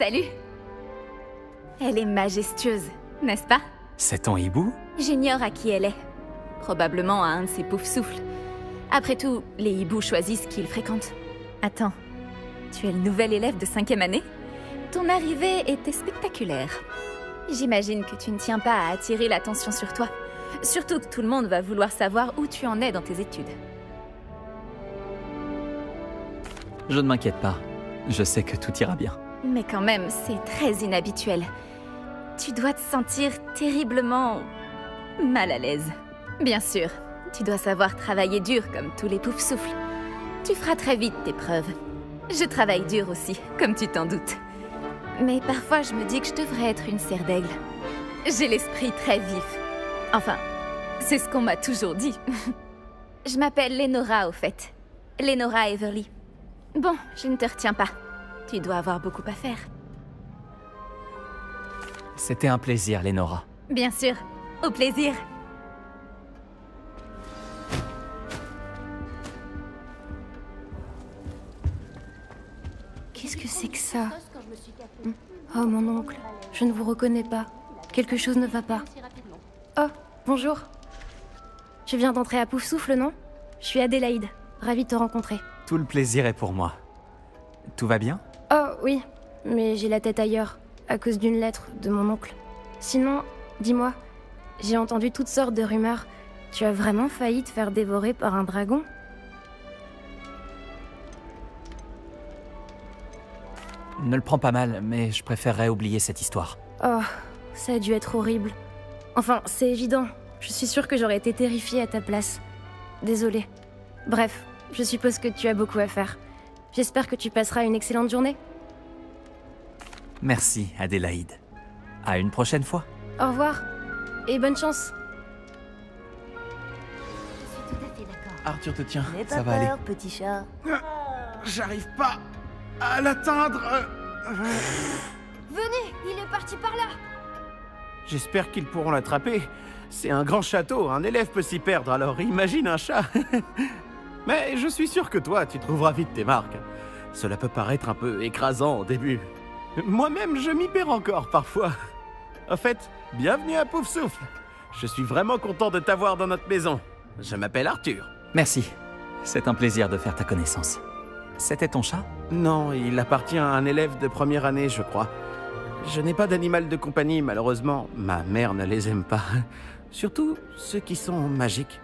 Salut! Elle est majestueuse, n'est-ce pas? C'est ton hibou? J'ignore à qui elle est. Probablement à un de ses poufs-souffles. Après tout, les hiboux choisissent qui ils fréquentent. Attends, tu es le nouvel élève de 5e année? Ton arrivée était spectaculaire. J'imagine que tu ne tiens pas à attirer l'attention sur toi. Surtout que tout le monde va vouloir savoir où tu en es dans tes études. Je ne m'inquiète pas. Je sais que tout ira bien. Mais quand même, c'est très inhabituel. Tu dois te sentir terriblement mal à l'aise. Bien sûr, tu dois savoir travailler dur comme tous les poufs-souffles. Tu feras très vite tes preuves. Je travaille dur aussi, comme tu t'en doutes. Mais parfois, je me dis que je devrais être une serre d'aigle. J'ai l'esprit très vif. Enfin, c'est ce qu'on m'a toujours dit. Je m'appelle Lenora, au fait. Lenora Everly. Bon, je ne te retiens pas. Tu dois avoir beaucoup à faire. C'était un plaisir, Lenora. Bien sûr, au plaisir. Qu'est-ce que c'est que ça? Oh, mon oncle, je ne vous reconnais pas. Quelque chose ne va pas. Oh, bonjour. Je viens d'entrer à Poufsouffle, non? Je suis Adélaïde, ravie de te rencontrer. Tout le plaisir est pour moi. Tout va bien? Oh, oui, mais j'ai la tête ailleurs, à cause d'une lettre de mon oncle. Sinon, dis-moi, j'ai entendu toutes sortes de rumeurs. Tu as vraiment failli te faire dévorer par un dragon? Ne le prends pas mal, mais je préférerais oublier cette histoire. Oh, ça a dû être horrible. Enfin, c'est évident. Je suis sûre que j'aurais été terrifiée à ta place. Désolée. Bref, je suppose que tu as beaucoup à faire. J'espère que tu passeras une excellente journée. Merci, Adélaïde. À une prochaine fois. Au revoir. Et bonne chance. Je suis tout à fait d'accord. Arthur te tient, N'aie pas ça va aller. peur, petit chat. J'arrive pas à l'atteindre. Venez, il est parti par là. J'espère qu'ils pourront l'attraper. C'est un grand château, un élève peut s'y perdre, alors imagine un chat. Mais je suis sûr que toi, tu trouveras vite tes marques. Cela peut paraître un peu écrasant au début. Moi-même, je m'y perds encore parfois. En fait, bienvenue à Poufsouffle. Je suis vraiment content de t'avoir dans notre maison. Je m'appelle Arthur. Merci. C'est un plaisir de faire ta connaissance. C'était ton chat? Non, il appartient à un élève de première année, je crois. Je n'ai pas d'animal de compagnie, malheureusement. Ma mère ne les aime pas. Surtout ceux qui sont magiques.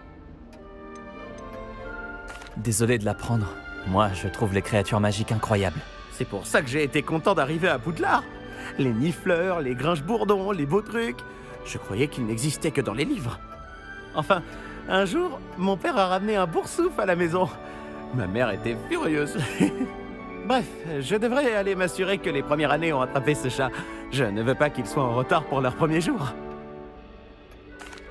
Désolé de l'apprendre. Moi, je trouve les créatures magiques incroyables. C'est pour ça que j'ai été content d'arriver à Poudlard. Les nifleurs, les grinche-bourdons, les beaux trucs. Je croyais qu'ils n'existaient que dans les livres. Enfin, un jour, mon père a ramené un boursouf à la maison. Ma mère était furieuse. Bref, je devrais aller m'assurer que les premières années ont attrapé ce chat. Je ne veux pas qu'ils soient en retard pour leur premier jour.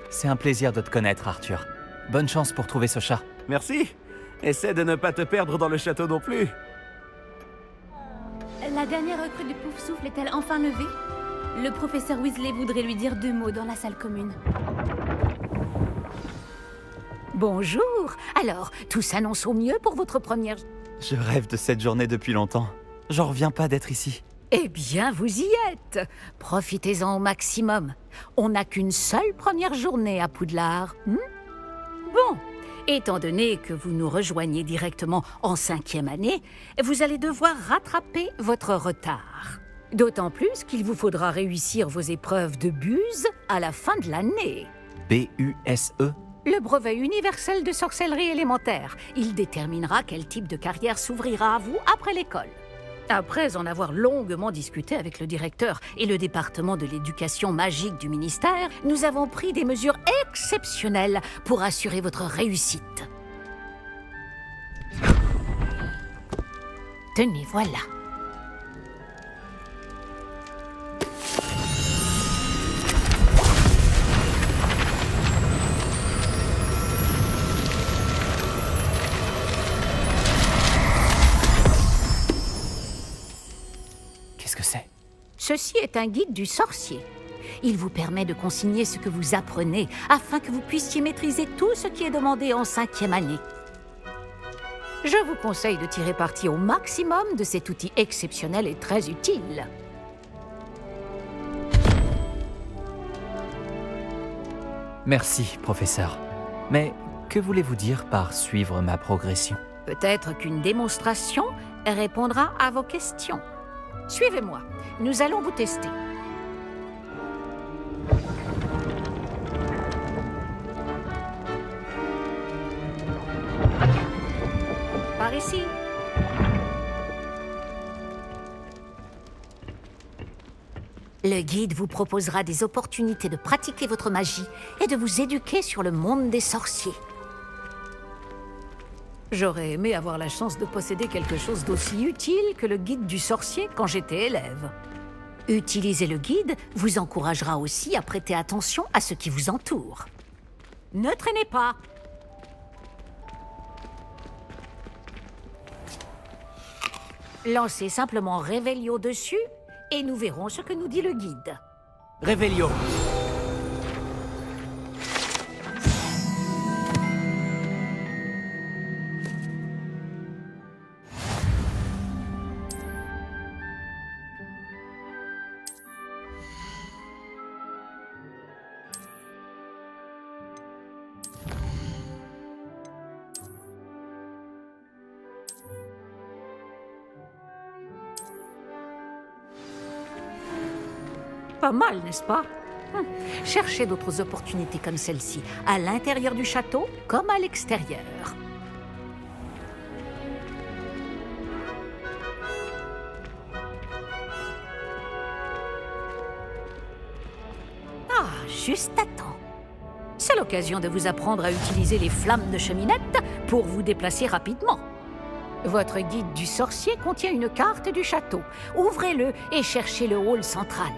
C'est un plaisir de te connaître, Arthur. Bonne chance pour trouver ce chat. Merci. Essaie de ne pas te perdre dans le château non plus. La dernière recrue du Poufsouffle est-elle enfin levée? Le professeur Weasley voudrait lui dire 2 mots dans la salle commune. Bonjour. Alors, tout s'annonce au mieux pour votre première... Je rêve de cette journée depuis longtemps. J'en reviens pas d'être ici. Eh bien, vous y êtes. Profitez-en au maximum. On n'a qu'une seule première journée à Poudlard. Bon, étant donné que vous nous rejoignez directement en 5e année, vous allez devoir rattraper votre retard. D'autant plus qu'il vous faudra réussir vos épreuves de buse à la fin de l'année. B-U-S-E? Le brevet universel de sorcellerie élémentaire. Il déterminera quel type de carrière s'ouvrira à vous après l'école. Après en avoir longuement discuté avec le directeur et le département de l'éducation magique du ministère, nous avons pris des mesures exceptionnelles pour assurer votre réussite. Tenez, voilà. Qu'est-ce que c'est? Ceci est un guide du sorcier. Il vous permet de consigner ce que vous apprenez afin que vous puissiez maîtriser tout ce qui est demandé en 5e année. Je vous conseille de tirer parti au maximum de cet outil exceptionnel et très utile. Merci, professeur. Mais que voulez-vous dire par suivre ma progression? Peut-être qu'une démonstration répondra à vos questions. Suivez-moi, nous allons vous tester. Par ici. Le guide vous proposera des opportunités de pratiquer votre magie et de vous éduquer sur le monde des sorciers. J'aurais aimé avoir la chance de posséder quelque chose d'aussi utile que le guide du sorcier quand j'étais élève. Utiliser le guide vous encouragera aussi à prêter attention à ce qui vous entoure. Ne traînez pas! Lancez simplement Revelio dessus et nous verrons ce que nous dit le guide. Revelio. Pas mal, n'est-ce pas? Cherchez d'autres opportunités comme celle-ci, à l'intérieur du château comme à l'extérieur. Ah, juste à temps. C'est l'occasion de vous apprendre à utiliser les flammes de cheminette pour vous déplacer rapidement. Votre guide du sorcier contient une carte du château. Ouvrez-le et cherchez le hall central.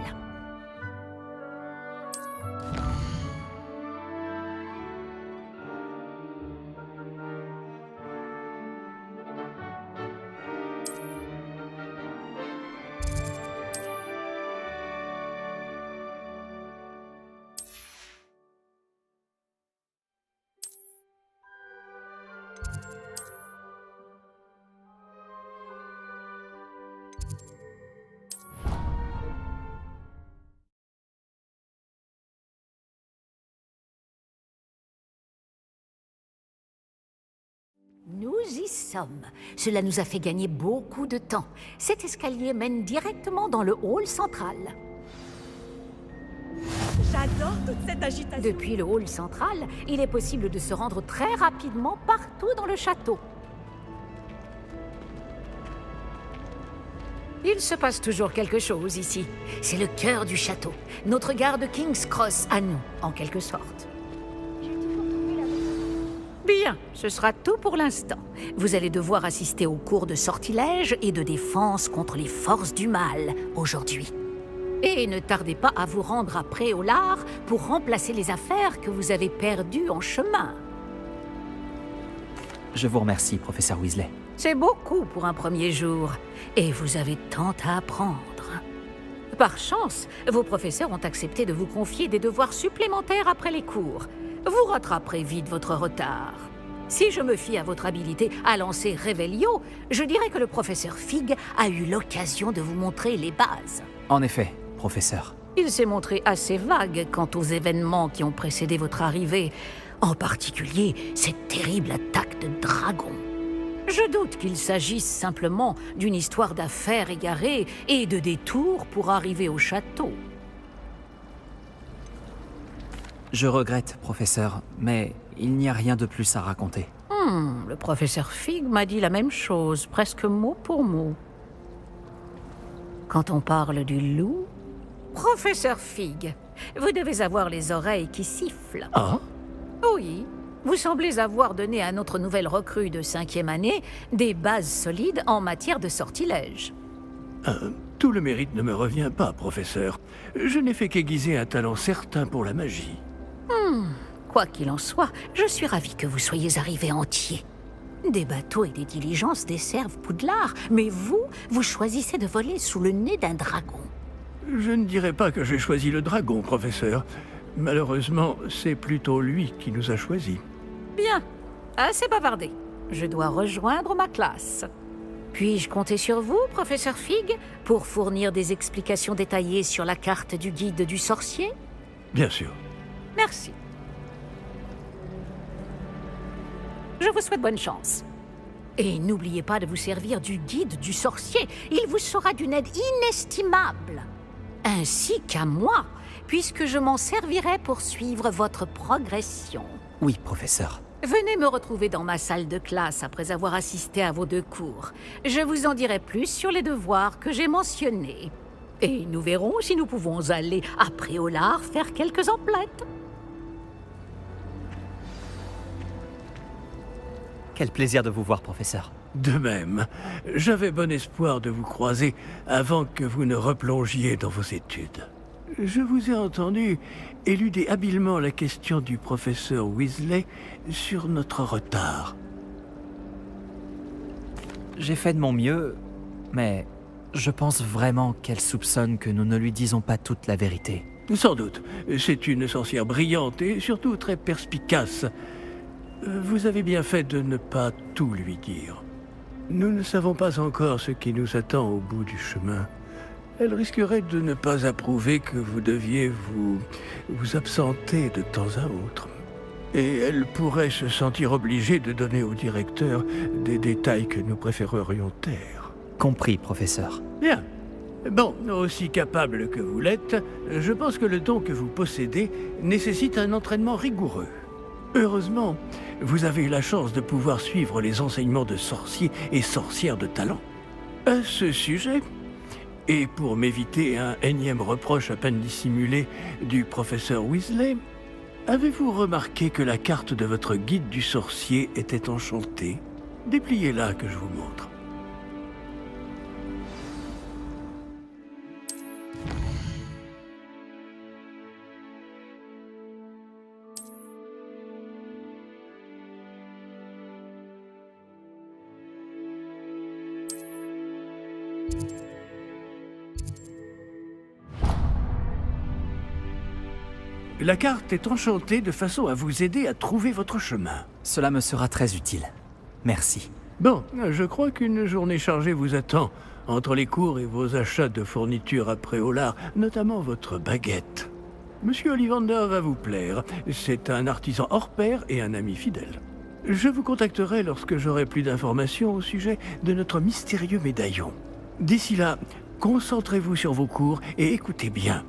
Nous y sommes. Cela nous a fait gagner beaucoup de temps. Cet escalier mène directement dans le hall central. J'adore toute cette agitation. Depuis le hall central, il est possible de se rendre très rapidement partout dans le château. Il se passe toujours quelque chose ici. C'est le cœur du château. Notre gare de King's Cross à nous, en quelque sorte. Bien, ce sera tout pour l'instant. Vous allez devoir assister aux cours de sortilège et de défense contre les forces du mal aujourd'hui. Et ne tardez pas à vous rendre à Préolard pour remplacer les affaires que vous avez perdues en chemin. Je vous remercie, professeur Weasley. C'est beaucoup pour un premier jour, et vous avez tant à apprendre. Par chance, vos professeurs ont accepté de vous confier des devoirs supplémentaires après les cours. Vous rattraperez vite votre retard. Si je me fie à votre habilité à lancer Revelio, je dirais que le professeur Fig a eu l'occasion de vous montrer les bases. En effet, professeur. Il s'est montré assez vague quant aux événements qui ont précédé votre arrivée, en particulier cette terrible attaque de dragon. Je doute qu'il s'agisse simplement d'une histoire d'affaires égarées et de détours pour arriver au château. Je regrette, professeur, mais il n'y a rien de plus à raconter. Le professeur Fig m'a dit la même chose, presque mot pour mot. Quand on parle du loup... Professeur Fig, vous devez avoir les oreilles qui sifflent. Ah? Oui, vous semblez avoir donné à notre nouvelle recrue de 5e année des bases solides en matière de sortilège. Tout le mérite ne me revient pas, professeur. Je n'ai fait qu'aiguiser un talent certain pour la magie. Quoi qu'il en soit, je suis ravie que vous soyez arrivé entier. Des bateaux et des diligences desservent Poudlard, mais vous choisissez de voler sous le nez d'un dragon. Je ne dirais pas que j'ai choisi le dragon, professeur. Malheureusement, c'est plutôt lui qui nous a choisis. Bien, assez bavardé. Je dois rejoindre ma classe. Puis-je compter sur vous, professeur Fig, pour fournir des explications détaillées sur la carte du guide du sorcier? Bien sûr. Merci. Je vous souhaite bonne chance. Et n'oubliez pas de vous servir du guide du sorcier. Il vous sera d'une aide inestimable. Ainsi qu'à moi, puisque je m'en servirai pour suivre votre progression. Oui, professeur. Venez me retrouver dans ma salle de classe après avoir assisté à vos 2 cours. Je vous en dirai plus sur les devoirs que j'ai mentionnés. Et nous verrons si nous pouvons aller à Préolard faire quelques emplettes. Quel plaisir de vous voir, professeur. De même, j'avais bon espoir de vous croiser avant que vous ne replongiez dans vos études. Je vous ai entendu éluder habilement la question du professeur Weasley sur notre retard. J'ai fait de mon mieux, mais je pense vraiment qu'elle soupçonne que nous ne lui disons pas toute la vérité. Sans doute. C'est une sorcière brillante et surtout très perspicace. Vous avez bien fait de ne pas tout lui dire. Nous ne savons pas encore ce qui nous attend au bout du chemin. Elle risquerait de ne pas approuver que vous deviez vous absenter de temps à autre. Et elle pourrait se sentir obligée de donner au directeur des détails que nous préférerions taire. Compris, professeur. Bien. Bon, aussi capable que vous l'êtes, je pense que le don que vous possédez nécessite un entraînement rigoureux. Heureusement, vous avez eu la chance de pouvoir suivre les enseignements de sorciers et sorcières de talent. À ce sujet, et pour m'éviter un énième reproche à peine dissimulé du professeur Weasley, avez-vous remarqué que la carte de votre guide du sorcier était enchantée? Dépliez-la que je vous montre. La carte est enchantée de façon à vous aider à trouver votre chemin. Cela me sera très utile. Merci. Bon, je crois qu'une journée chargée vous attend, entre les cours et vos achats de fournitures à Préolard, notamment votre baguette. Monsieur Ollivander va vous plaire. C'est un artisan hors pair et un ami fidèle. Je vous contacterai lorsque j'aurai plus d'informations au sujet de notre mystérieux médaillon. D'ici là, concentrez-vous sur vos cours et écoutez bien.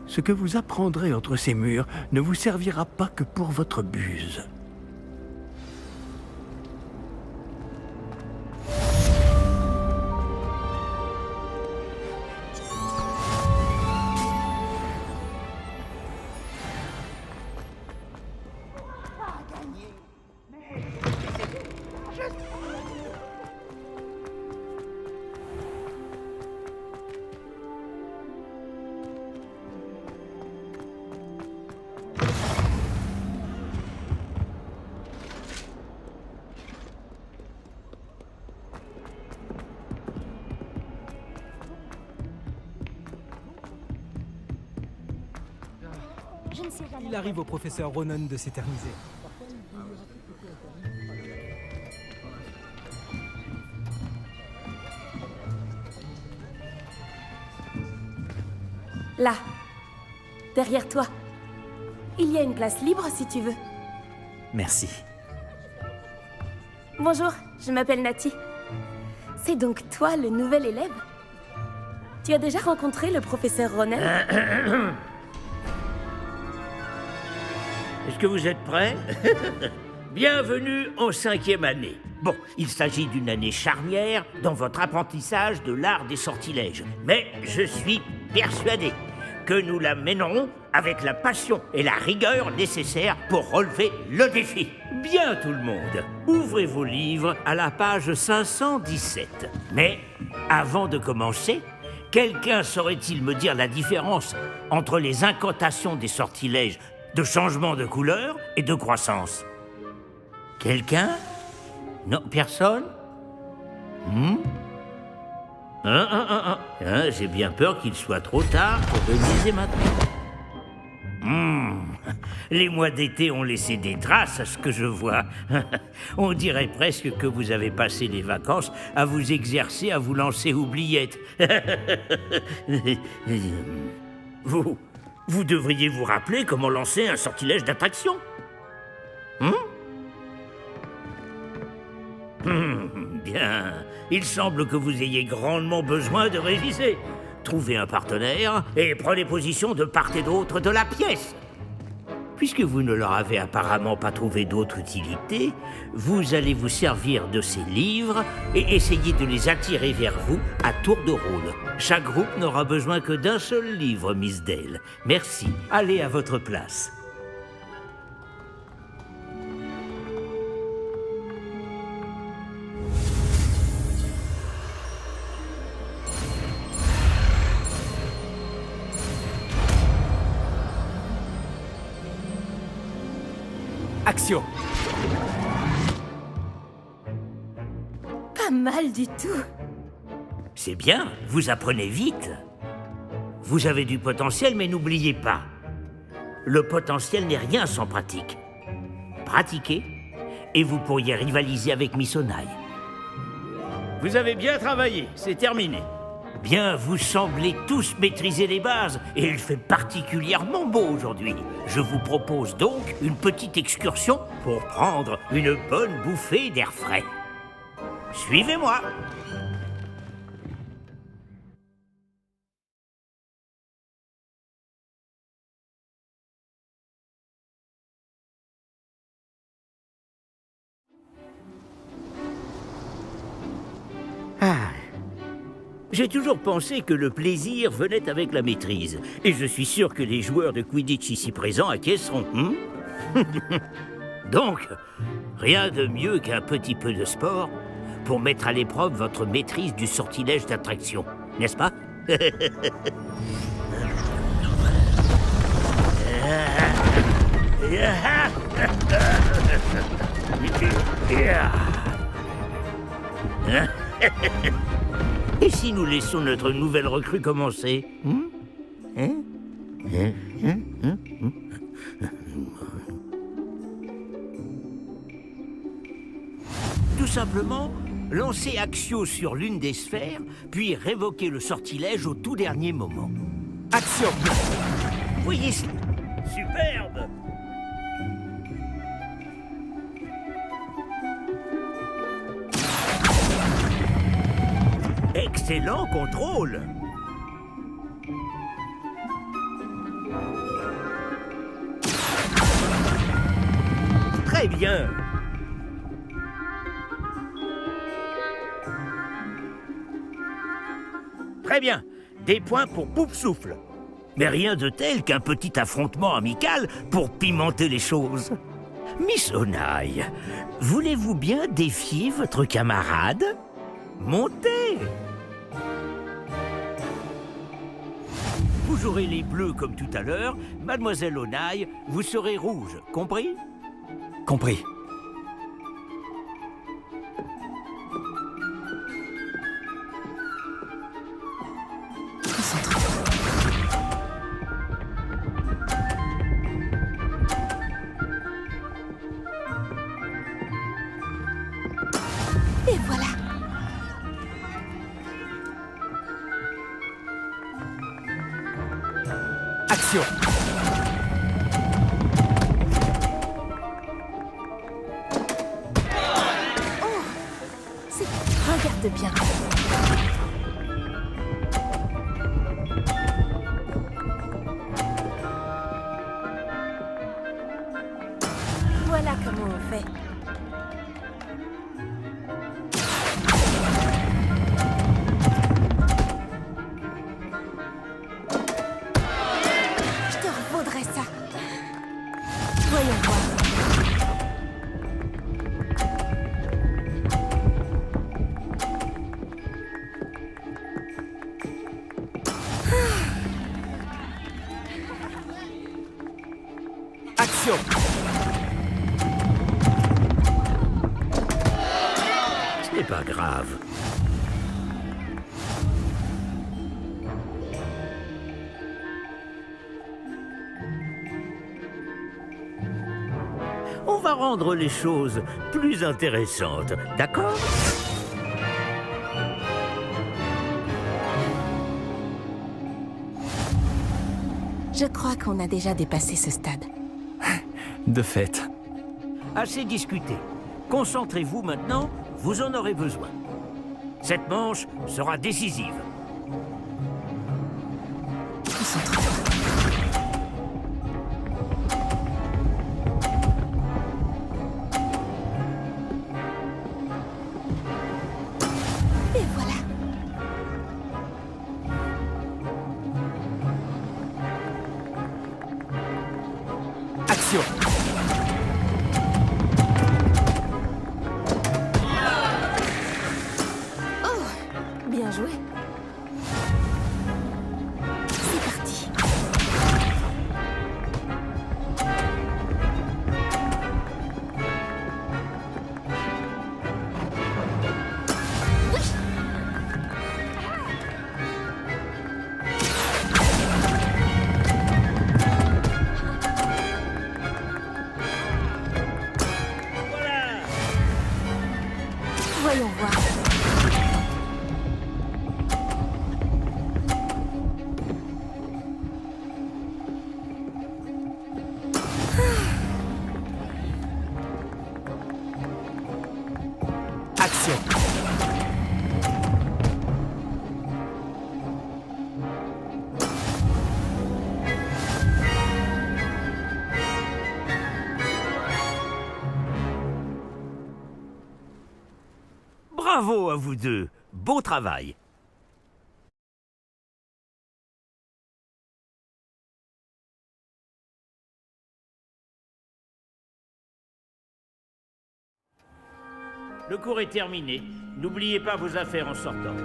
Ce que vous apprendrez entre ces murs ne vous servira pas que pour votre buse. Il arrive au professeur Ronan de s'éterniser. Là, derrière toi. Il y a une place libre si tu veux. Merci. Bonjour, je m'appelle Nati. C'est donc toi le nouvel élève? Tu as déjà rencontré le professeur Ronan? Est-ce que vous êtes prêts? Bienvenue en 5e année. Bon, il s'agit d'une année charnière dans votre apprentissage de l'art des sortilèges. Mais je suis persuadé que nous la mènerons avec la passion et la rigueur nécessaires pour relever le défi. Bien tout le monde, ouvrez vos livres à la page 517. Mais avant de commencer, quelqu'un saurait-il me dire la différence entre les incantations des sortilèges de changement de couleur et de croissance? Quelqu'un? Non, personne? J'ai bien peur qu'il soit trop tard pour réviser maintenant. Les mois d'été ont laissé des traces à ce que je vois. On dirait presque que vous avez passé les vacances à vous exercer à vous lancer oubliettes. Vous devriez vous rappeler comment lancer un sortilège d'attraction. Bien. Il semble que vous ayez grandement besoin de réviser. Trouvez un partenaire et prenez position de part et d'autre de la pièce. Puisque vous ne leur avez apparemment pas trouvé d'autre utilité, vous allez vous servir de ces livres et essayer de les attirer vers vous à tour de rôle. Chaque groupe n'aura besoin que d'un seul livre, Miss Dale. Merci. Allez à votre place. Action! Pas mal du tout. C'est bien, vous apprenez vite. Vous avez du potentiel, mais n'oubliez pas, le potentiel n'est rien sans pratique. Pratiquez, et vous pourriez rivaliser avec Miss Onaï. Vous avez bien travaillé, c'est terminé. Bien, vous semblez tous maîtriser les bases, et il fait particulièrement beau aujourd'hui. Je vous propose donc une petite excursion pour prendre une bonne bouffée d'air frais. Suivez-moi. J'ai toujours pensé que le plaisir venait avec la maîtrise. Et je suis sûr que les joueurs de Quidditch ici présents acquiesceront. Donc, rien de mieux qu'un petit peu de sport pour mettre à l'épreuve votre maîtrise du sortilège d'attraction, n'est-ce pas? Et si nous laissons notre nouvelle recrue commencer? Tout simplement, lancez Axio sur l'une des sphères, puis révoquez le sortilège au tout dernier moment. Action! Voyez cela? Superbe! Excellent contrôle! Très bien! Très bien! Des points pour Poufsouffle. Mais rien de tel qu'un petit affrontement amical pour pimenter les choses. Miss Onaï, voulez-vous bien défier votre camarade? Montez! Vous jouerez les bleus comme tout à l'heure. Mademoiselle Onaï, vous serez rouge. Compris? Compris. Et voilà. Action! Regarde bien. Voilà comment on fait. Je te revaudrai ça. Voyons voir. Action! Ce n'est pas grave. On va rendre les choses plus intéressantes, d'accord? Je crois qu'on a déjà dépassé ce stade. De fait. Assez discuté. Concentrez-vous maintenant, vous en aurez besoin. Cette manche sera décisive. Et voilà. Action! Bien joué. C'est parti. Voyons voir. Action! Bravo à vous deux. Beau travail. Le cours est terminé. N'oubliez pas vos affaires en sortant.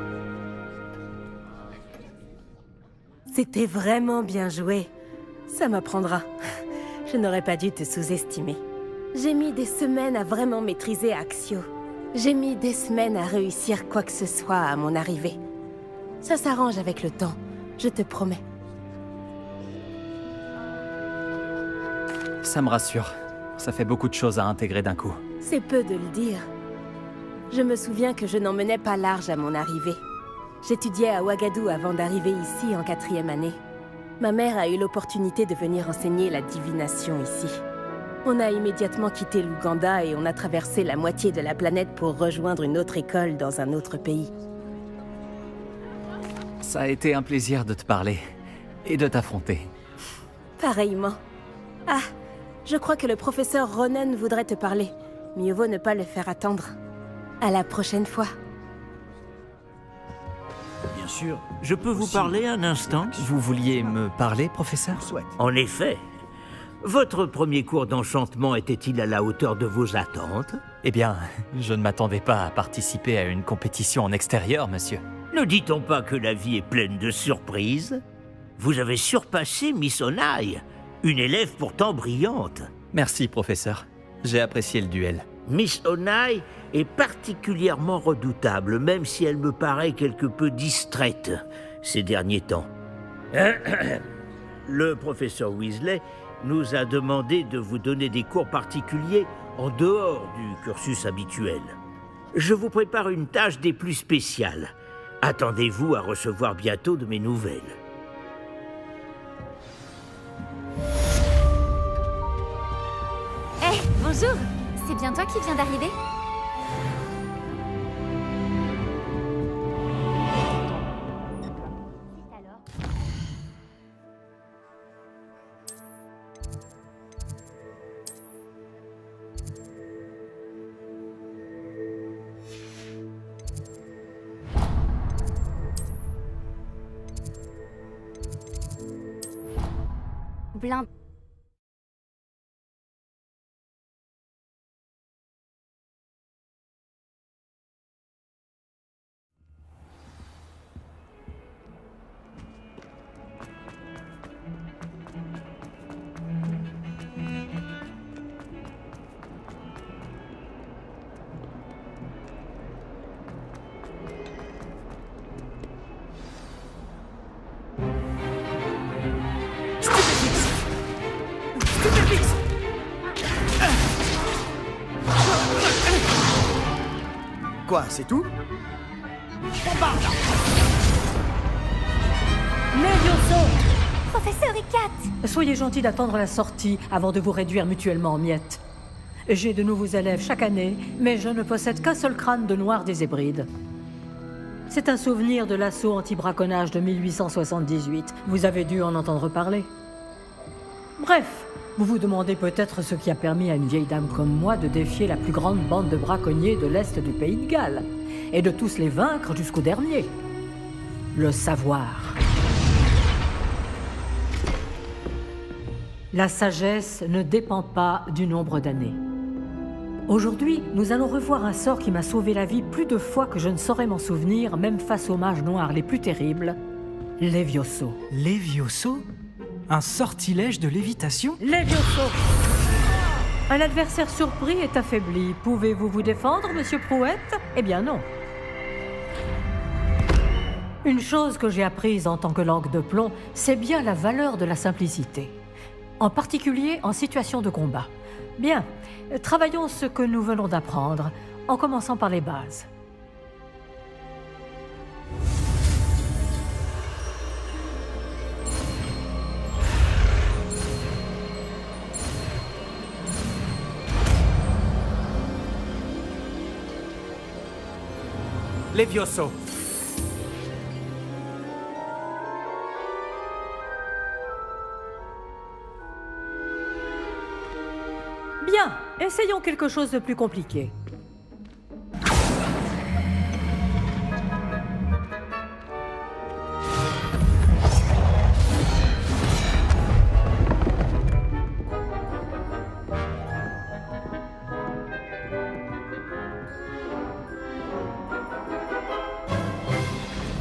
C'était vraiment bien joué. Ça m'apprendra. Je n'aurais pas dû te sous-estimer. J'ai mis des semaines à vraiment maîtriser Axio. J'ai mis des semaines à réussir quoi que ce soit à mon arrivée. Ça s'arrange avec le temps, je te promets. Ça me rassure. Ça fait beaucoup de choses à intégrer d'un coup. C'est peu de le dire. Je me souviens que je n'en menais pas large à mon arrivée. J'étudiais à Ouagadou avant d'arriver ici en 4e année. Ma mère a eu l'opportunité de venir enseigner la divination ici. On a immédiatement quitté l'Ouganda et on a traversé la moitié de la planète pour rejoindre une autre école dans un autre pays. Ça a été un plaisir de te parler et de t'affronter. Pareillement. Ah, je crois que le professeur Ronen voudrait te parler. Mieux vaut ne pas le faire attendre. À la prochaine fois. Bien sûr. Je peux vous parler un instant? Vous vouliez me parler, professeur? En effet. Votre premier cours d'enchantement était-il à la hauteur de vos attentes? Eh bien, je ne m'attendais pas à participer à une compétition en extérieur, monsieur. Ne dit-on pas que la vie est pleine de surprises? Vous avez surpassé Miss Onai, une élève pourtant brillante. Merci, professeur. J'ai apprécié le duel. Miss Onai est particulièrement redoutable, même si elle me paraît quelque peu distraite ces derniers temps. Le professeur Weasley nous a demandé de vous donner des cours particuliers en dehors du cursus habituel. Je vous prépare une tâche des plus spéciales. Attendez-vous à recevoir bientôt de mes nouvelles. Eh, bonjour! C'est bien toi qui viens d'arriver? Blind. Quoi, c'est tout? Levioso! Professeur Icat! Soyez gentil d'attendre la sortie avant de vous réduire mutuellement en miettes. J'ai de nouveaux élèves chaque année, mais je ne possède qu'un seul crâne de noir des Hébrides. C'est un souvenir de l'assaut anti-braconnage de 1878. Vous avez dû en entendre parler. Bref, vous vous demandez peut-être ce qui a permis à une vieille dame comme moi de défier la plus grande bande de braconniers de l'Est du pays de Galles, et de tous les vaincre jusqu'au dernier. Le savoir. La sagesse ne dépend pas du nombre d'années. Aujourd'hui, nous allons revoir un sort qui m'a sauvé la vie plus de fois que je ne saurais m'en souvenir, même face aux mages noirs les plus terribles, Levioso. Levioso? Un sortilège de lévitation? Levioso! Un adversaire surpris est affaibli. Pouvez-vous vous défendre, monsieur Prouette? Eh bien non. Une chose que j'ai apprise en tant que langue de plomb, c'est bien la valeur de la simplicité. En particulier en situation de combat. Bien, travaillons ce que nous venons d'apprendre, en commençant par les bases. Levioso. Bien, essayons quelque chose de plus compliqué.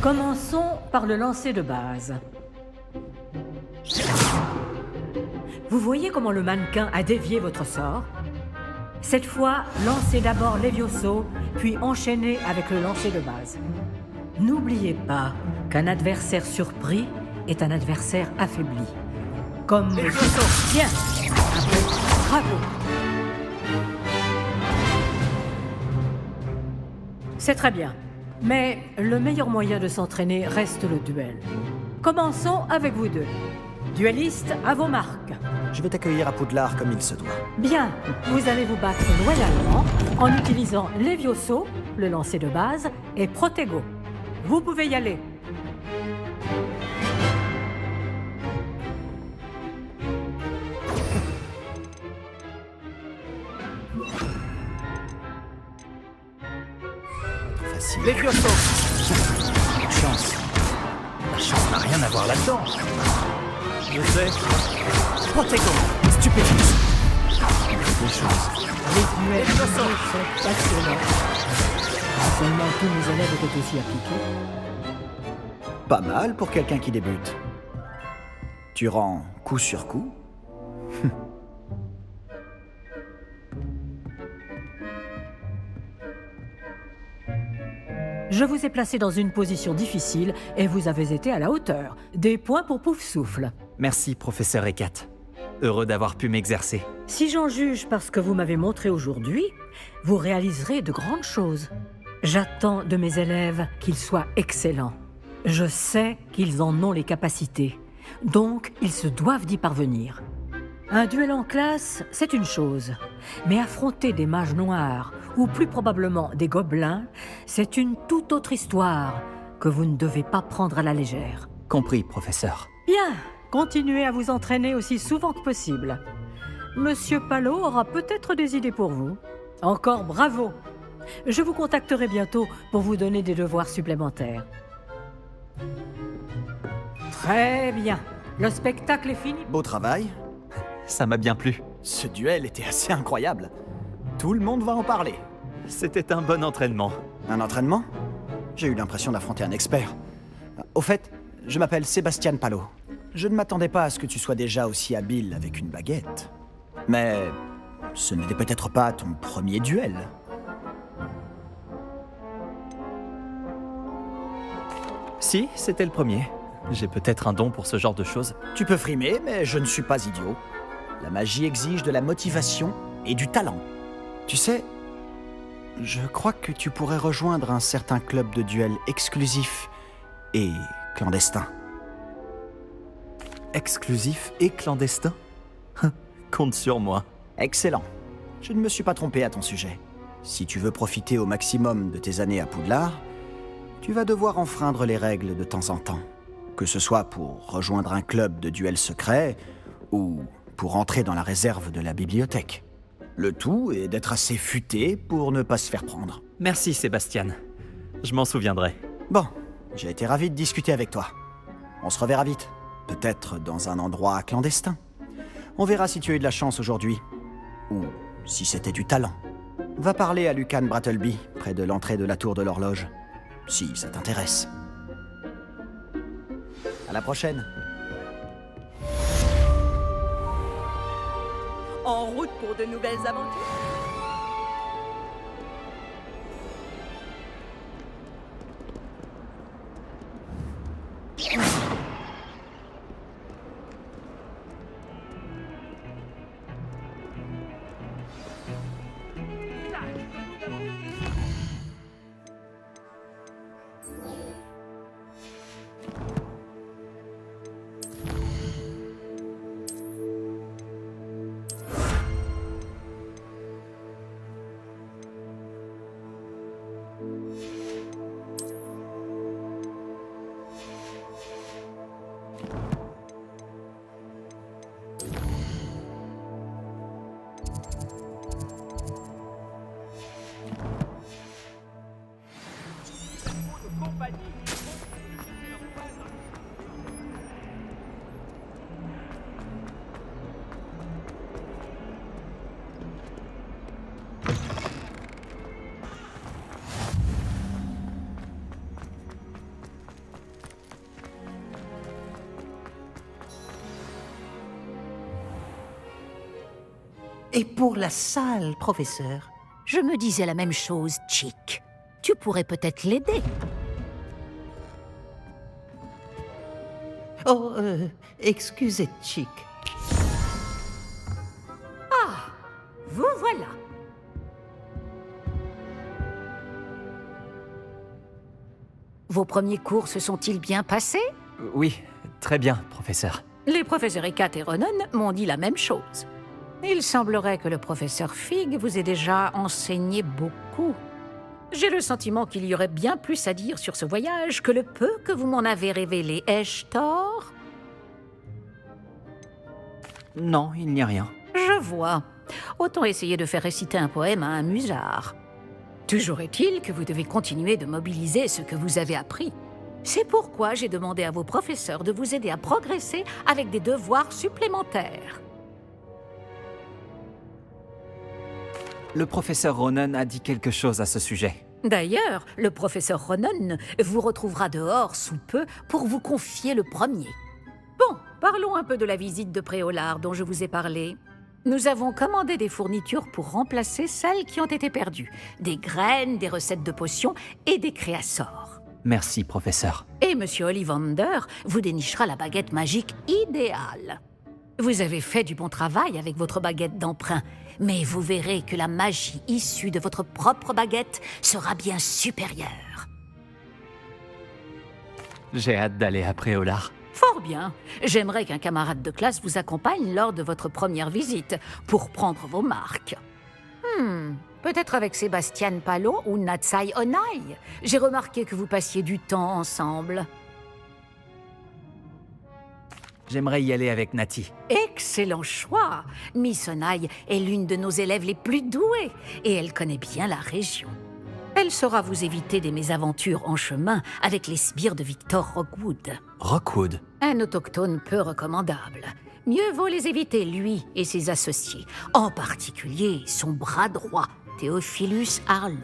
Commençons par le lancer de base. Vous voyez comment le mannequin a dévié votre sort? Cette fois, lancez d'abord Levioso, puis enchaînez avec le lancer de base. N'oubliez pas qu'un adversaire surpris est un adversaire affaibli. Comme Levioso. Bien. Bravo. C'est très bien. Mais le meilleur moyen de s'entraîner reste le duel. Commençons avec vous deux. Duellistes, à vos marques. Je vais t'accueillir à Poudlard comme il se doit. Bien, vous allez vous battre loyalement en utilisant Levioso, le lancer de base, et Protego. Vous pouvez y aller. Facile. Levioso. Chance. La chance n'a rien à voir là-dedans. Je sais. Protego. Stupéfixe. Des choses. Les duels sont passionnants. Seulement tous mes élèves étaient aussi appliqués. Pas mal pour quelqu'un qui débute. Tu rends coup sur coup. Je vous ai placé dans une position difficile et vous avez été à la hauteur. Des points pour Poufsouffle. Merci, professeur Ekat. Heureux d'avoir pu m'exercer. Si j'en juge par ce que vous m'avez montré aujourd'hui, vous réaliserez de grandes choses. J'attends de mes élèves qu'ils soient excellents. Je sais qu'ils en ont les capacités, donc ils se doivent d'y parvenir. Un duel en classe, c'est une chose, mais affronter des mages noirs, ou plus probablement des gobelins, c'est une toute autre histoire que vous ne devez pas prendre à la légère. Compris, professeur. Bien, continuez à vous entraîner aussi souvent que possible. Monsieur Palot aura peut-être des idées pour vous. Encore bravo! Je vous contacterai bientôt pour vous donner des devoirs supplémentaires. Très bien. Le spectacle est fini. Beau travail. Ça m'a bien plu. Ce duel était assez incroyable. Tout le monde va en parler. C'était un bon entraînement. Un entraînement? J'ai eu l'impression d'affronter un expert. Au fait, je m'appelle Sébastien Palot. Je ne m'attendais pas à ce que tu sois déjà aussi habile avec une baguette. Mais ce n'était peut-être pas ton premier duel. Si, c'était le premier. J'ai peut-être un don pour ce genre de choses. Tu peux frimer, mais je ne suis pas idiot. La magie exige de la motivation et du talent. Tu sais, je crois que tu pourrais rejoindre un certain club de duel exclusif et clandestin. Exclusif et clandestin? Compte sur moi. Excellent. Je ne me suis pas trompé à ton sujet. Si tu veux profiter au maximum de tes années à Poudlard, tu vas devoir enfreindre les règles de temps en temps. Que ce soit pour rejoindre un club de duel secret ou pour entrer dans la réserve de la bibliothèque. Le tout est d'être assez futé pour ne pas se faire prendre. Merci, Sébastien. Je m'en souviendrai. Bon, j'ai été ravi de discuter avec toi. On se reverra vite. Peut-être dans un endroit clandestin. On verra si tu as eu de la chance aujourd'hui. Ou si c'était du talent. Va parler à Lucan Brattleby, près de l'entrée de la tour de l'horloge. Si ça t'intéresse. À la prochaine. En route pour de nouvelles aventures. Et pour la salle, professeur? Je me disais la même chose, Chick. Tu pourrais peut-être l'aider. Oh, excusez, Chick. Ah, vous voilà. Vos premiers cours se sont-ils bien passés? Oui, très bien, professeur. Les professeurs Ekat et Ronan m'ont dit la même chose. Il semblerait que le professeur Fig vous ait déjà enseigné beaucoup. J'ai le sentiment qu'il y aurait bien plus à dire sur ce voyage que le peu que vous m'en avez révélé. Ai-je tort? Non, il n'y a rien. Je vois. Autant essayer de faire réciter un poème à un musard. Toujours est-il que vous devez continuer de mobiliser ce que vous avez appris. C'est pourquoi j'ai demandé à vos professeurs de vous aider à progresser avec des devoirs supplémentaires. Le professeur Ronan a dit quelque chose à ce sujet. D'ailleurs, le professeur Ronan vous retrouvera dehors sous peu pour vous confier le premier. Bon, parlons un peu de la visite de Préolard dont je vous ai parlé. Nous avons commandé des fournitures pour remplacer celles qui ont été perdues. Des graines, des recettes de potions et des créassors. Merci, professeur. Et Monsieur Ollivander vous dénichera la baguette magique idéale. Vous avez fait du bon travail avec votre baguette d'emprunt, mais vous verrez que la magie issue de votre propre baguette sera bien supérieure. J'ai hâte d'aller à Préolard. Fort bien. J'aimerais qu'un camarade de classe vous accompagne lors de votre première visite pour prendre vos marques. Peut-être avec Sébastien Palot ou Natsai Onai. J'ai remarqué que vous passiez du temps ensemble. J'aimerais y aller avec Nati. Excellent choix. Miss Onai est l'une de nos élèves les plus douées et elle connaît bien la région. Elle saura vous éviter des mésaventures en chemin avec les sbires de Victor Rockwood. Rockwood? Un autochtone peu recommandable. Mieux vaut les éviter, lui et ses associés. En particulier son bras droit, Theophilus Harlow.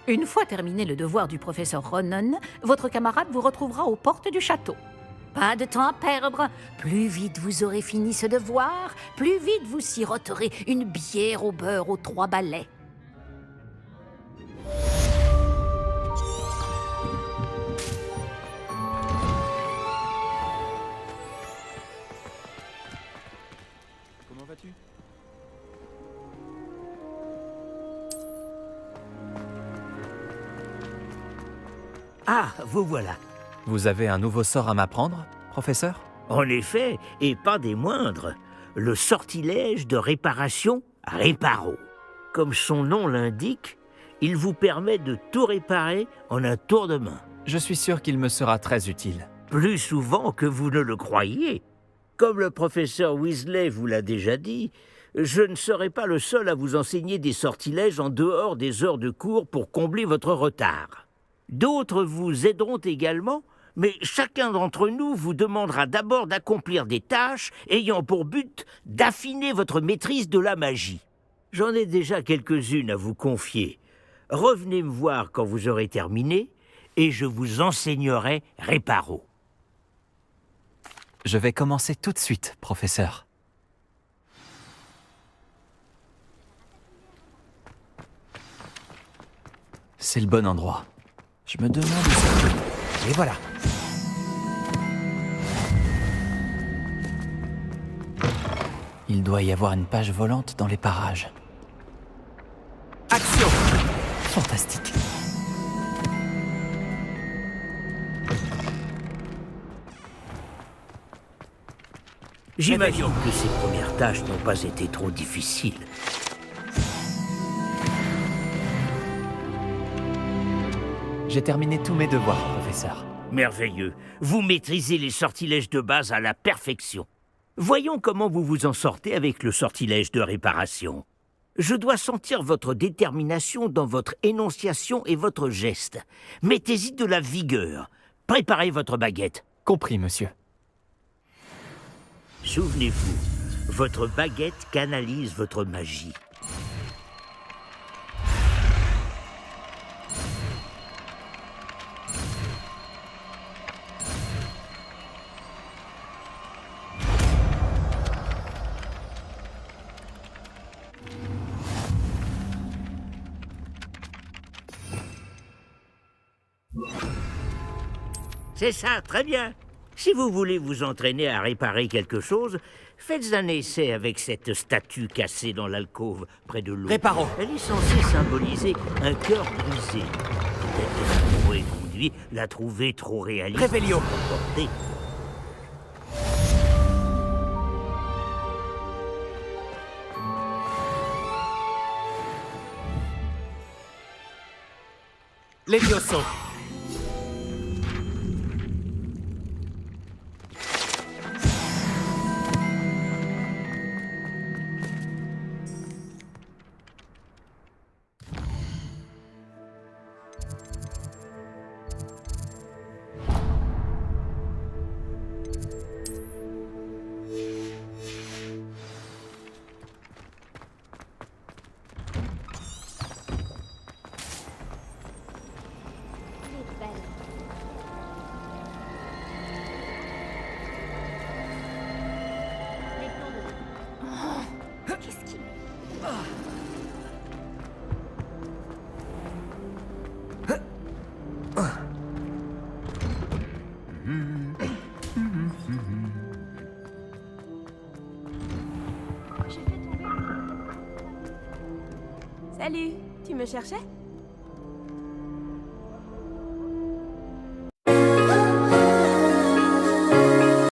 Une fois terminé le devoir du professeur Ronan, votre camarade vous retrouvera aux portes du château. Pas de temps à perdre. Plus vite vous aurez fini ce devoir, plus vite vous siroterez une bière au beurre aux 3 balais. Comment vas-tu? Ah, vous voilà. Vous avez un nouveau sort à m'apprendre, professeur? En effet, et pas des moindres, le sortilège de réparation Réparo. Comme son nom l'indique, il vous permet de tout réparer en un tour de main. Je suis sûr qu'il me sera très utile. Plus souvent que vous ne le croyez. Comme le professeur Weasley vous l'a déjà dit, je ne serai pas le seul à vous enseigner des sortilèges en dehors des heures de cours pour combler votre retard. D'autres vous aideront également, mais chacun d'entre nous vous demandera d'abord d'accomplir des tâches ayant pour but d'affiner votre maîtrise de la magie. J'en ai déjà quelques-unes à vous confier. Revenez me voir quand vous aurez terminé, et je vous enseignerai Réparo. Je vais commencer tout de suite, professeur. C'est le bon endroit. Je me demande où c'est. Et voilà. Il doit y avoir une page volante dans les parages. Action! Fantastique. J'imagine que ces premières tâches n'ont pas été trop difficiles. J'ai terminé tous mes devoirs, professeur. Merveilleux. Vous maîtrisez les sortilèges de base à la perfection. Voyons comment vous vous en sortez avec le sortilège de réparation. Je dois sentir votre détermination dans votre énonciation et votre geste. Mettez-y de la vigueur. Préparez votre baguette. Compris, monsieur. Souvenez-vous, votre baguette canalise votre magie. C'est ça, très bien. Si vous voulez vous entraîner à réparer quelque chose, faites un essai avec cette statue cassée dans l'alcôve près de l'eau. Réparo. Elle est censée symboliser un cœur brisé. Peut-être que l'amoureux conduit l'a trouvée trop réaliste. Révélio. Levioso. Salut, tu me cherchais ?